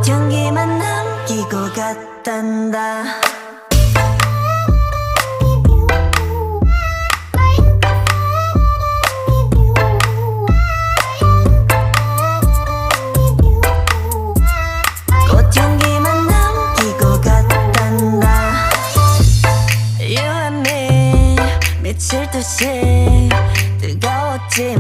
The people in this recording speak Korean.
꽃향기만 남기고 갔단다. 꽃향기만 남기고 갔단다. You and me 미칠 듯이 뜨거웠지